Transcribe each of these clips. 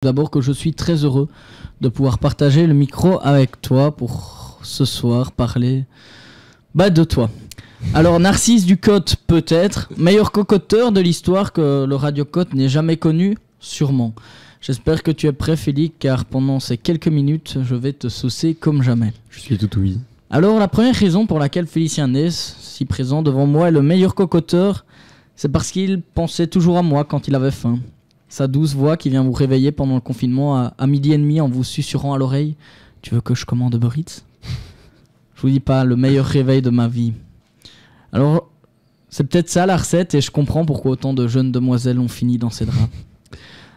D'abord que je suis très heureux de pouvoir partager le micro avec toi pour ce soir parler de toi. Alors Narcisse Ducote peut-être, meilleur cocoteur de l'histoire que le radiocote n'ait jamais connu, sûrement. J'espère que tu es prêt Félix, car pendant ces quelques minutes, je vais te saucer comme jamais. Je suis tout oui. Alors la première raison pour laquelle Félicien Ness, si présent devant moi, est le meilleur cocoteur, c'est parce qu'il pensait toujours à moi quand il avait faim. Sa douce voix qui vient vous réveiller pendant le confinement à 12h30 en vous susurrant à l'oreille « Tu veux que je commande Uber Eats ?» Je vous dis pas, le meilleur réveil de ma vie. Alors, c'est peut-être ça la recette et je comprends pourquoi autant de jeunes demoiselles ont fini dans ces draps.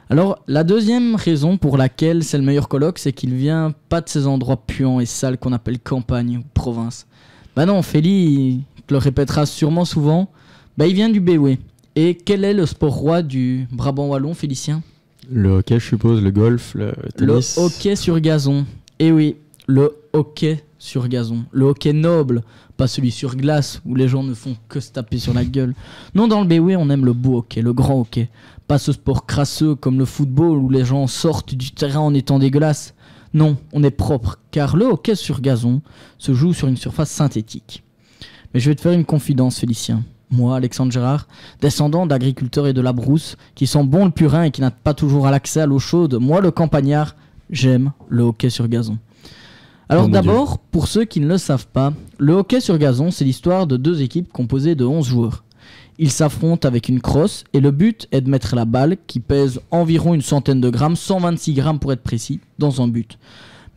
Alors, la deuxième raison pour laquelle c'est le meilleur coloc, c'est qu'il vient pas de ces endroits puants et sales qu'on appelle campagne ou province. Bah non, Félix, il te le répétera sûrement souvent, il vient du Béoué. Et quel est le sport roi du Brabant wallon, Félicien ? Le hockey, je suppose, le golf, le tennis. Le hockey sur gazon. Eh oui, le hockey sur gazon. Le hockey noble, pas celui sur glace où les gens ne font que se taper sur la gueule. Non, dans le Béoué, on aime le beau hockey, le grand hockey. Pas ce sport crasseux comme le football où les gens sortent du terrain en étant dégueulasses. Non, on est propre, car le hockey sur gazon se joue sur une surface synthétique. Mais je vais te faire une confidence, Félicien. Moi, Alexandre Gérard, descendant d'agriculteurs et de la brousse, qui sent bon le purin et qui n'a pas toujours l'accès à l'eau chaude, moi, le campagnard, j'aime le hockey sur gazon. Alors d'abord, pour ceux qui ne le savent pas, le hockey sur gazon, c'est l'histoire de deux équipes composées de 11 joueurs. Ils s'affrontent avec une crosse et le but est de mettre la balle, qui pèse environ une centaine de grammes, 126 grammes pour être précis, dans un but.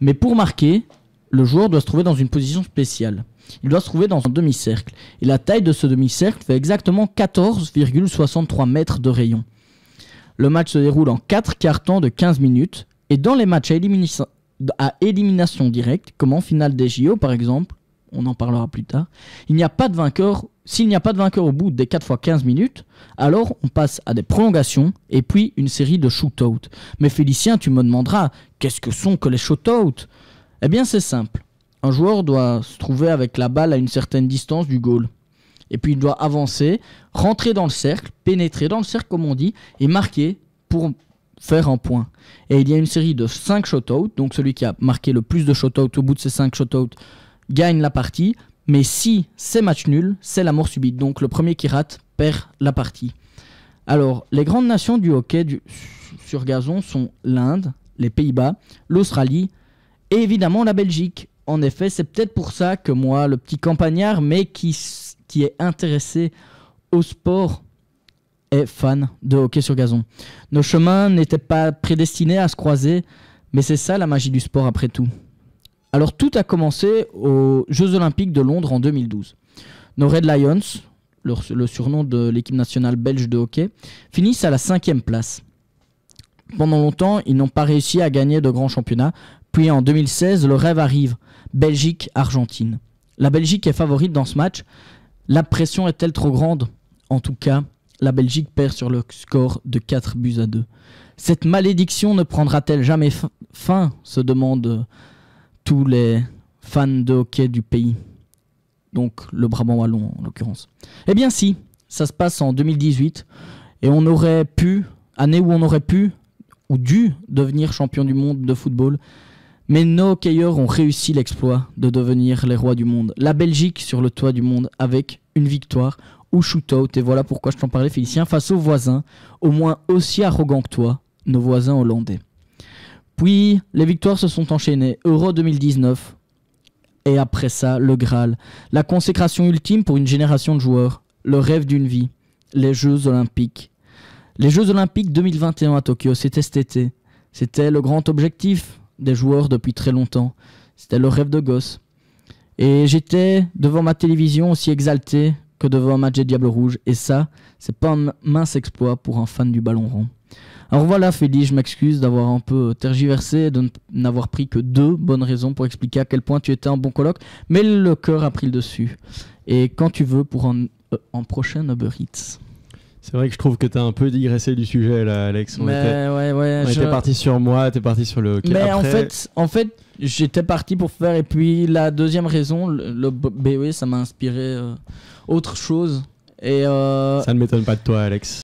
Mais pour marquer, le joueur doit se trouver dans une position spéciale. Il doit se trouver dans un demi-cercle. Et la taille de ce demi-cercle fait exactement 14,63 mètres de rayon. Le match se déroule en 4 quarts-temps de 15 minutes. Et dans les matchs à élimination directe, comme en finale des JO par exemple, on en parlera plus tard, il n'y a pas de vainqueur. S'il n'y a pas de vainqueur au bout des 4 fois 15 minutes, alors on passe à des prolongations et puis une série de shoot-out. Mais Félicien, tu me demanderas, qu'est-ce que sont que les shoot-out ? Eh bien c'est simple. Un joueur doit se trouver avec la balle à une certaine distance du goal. Et puis il doit avancer, rentrer dans le cercle, pénétrer dans le cercle comme on dit, et marquer pour faire un point. Et il y a une série de 5 shot-out, donc celui qui a marqué le plus de shot-out au bout de ces 5 shot-out gagne la partie. Mais si c'est match nul, c'est la mort subite. Donc le premier qui rate perd la partie. Alors les grandes nations du hockey sur gazon sont l'Inde, les Pays-Bas, l'Australie et évidemment la Belgique. En effet, c'est peut-être pour ça que moi, le petit campagnard, mais qui est intéressé au sport, est fan de hockey sur gazon. Nos chemins n'étaient pas prédestinés à se croiser, mais c'est ça la magie du sport après tout. Alors tout a commencé aux Jeux Olympiques de Londres en 2012. Nos Red Lions, le surnom de l'équipe nationale belge de hockey, finissent à la 5e place. Pendant longtemps, ils n'ont pas réussi à gagner de grands championnats. Puis en 2016, le rêve arrive. Belgique-Argentine. La Belgique est favorite dans ce match. La pression est-elle trop grande ? En tout cas, la Belgique perd sur le score de 4-2. Cette malédiction ne prendra-t-elle jamais fin ? Se demandent tous les fans de hockey du pays. Donc le Brabant wallon en l'occurrence. Eh bien si, ça se passe en 2018 et on aurait pu, année où on aurait pu ou dû devenir champion du monde de football. Mais nos hockeyeurs ont réussi l'exploit de devenir les rois du monde. La Belgique sur le toit du monde avec une victoire au shootout. Et voilà pourquoi je t'en parlais, Félicien, face aux voisins, au moins aussi arrogants que toi, nos voisins hollandais. Puis, les victoires se sont enchaînées. Euro 2019. Et après ça, le Graal. La consécration ultime pour une génération de joueurs. Le rêve d'une vie. Les Jeux Olympiques. Les Jeux Olympiques 2021 à Tokyo, c'était cet été. C'était le grand objectif des joueurs depuis très longtemps. C'était le rêve de gosse. Et j'étais devant ma télévision aussi exalté que devant un match des Diables Rouges. Et ça, c'est pas un mince exploit pour un fan du ballon rond. Alors voilà, Félix, je m'excuse d'avoir un peu tergiversé et de n'avoir pris que 2 bonnes raisons pour expliquer à quel point tu étais un bon coloc. Mais le cœur a pris le dessus. Et quand tu veux pour un prochain Uber Eats. C'est vrai que je trouve que t'as un peu digressé du sujet là, Alex. On était parti sur moi, t'es parti sur le hockey. Mais après... en fait, j'étais parti pour faire. Et puis la deuxième raison, le BOE, ça m'a inspiré autre chose. Et ça ne m'étonne pas de toi, Alex.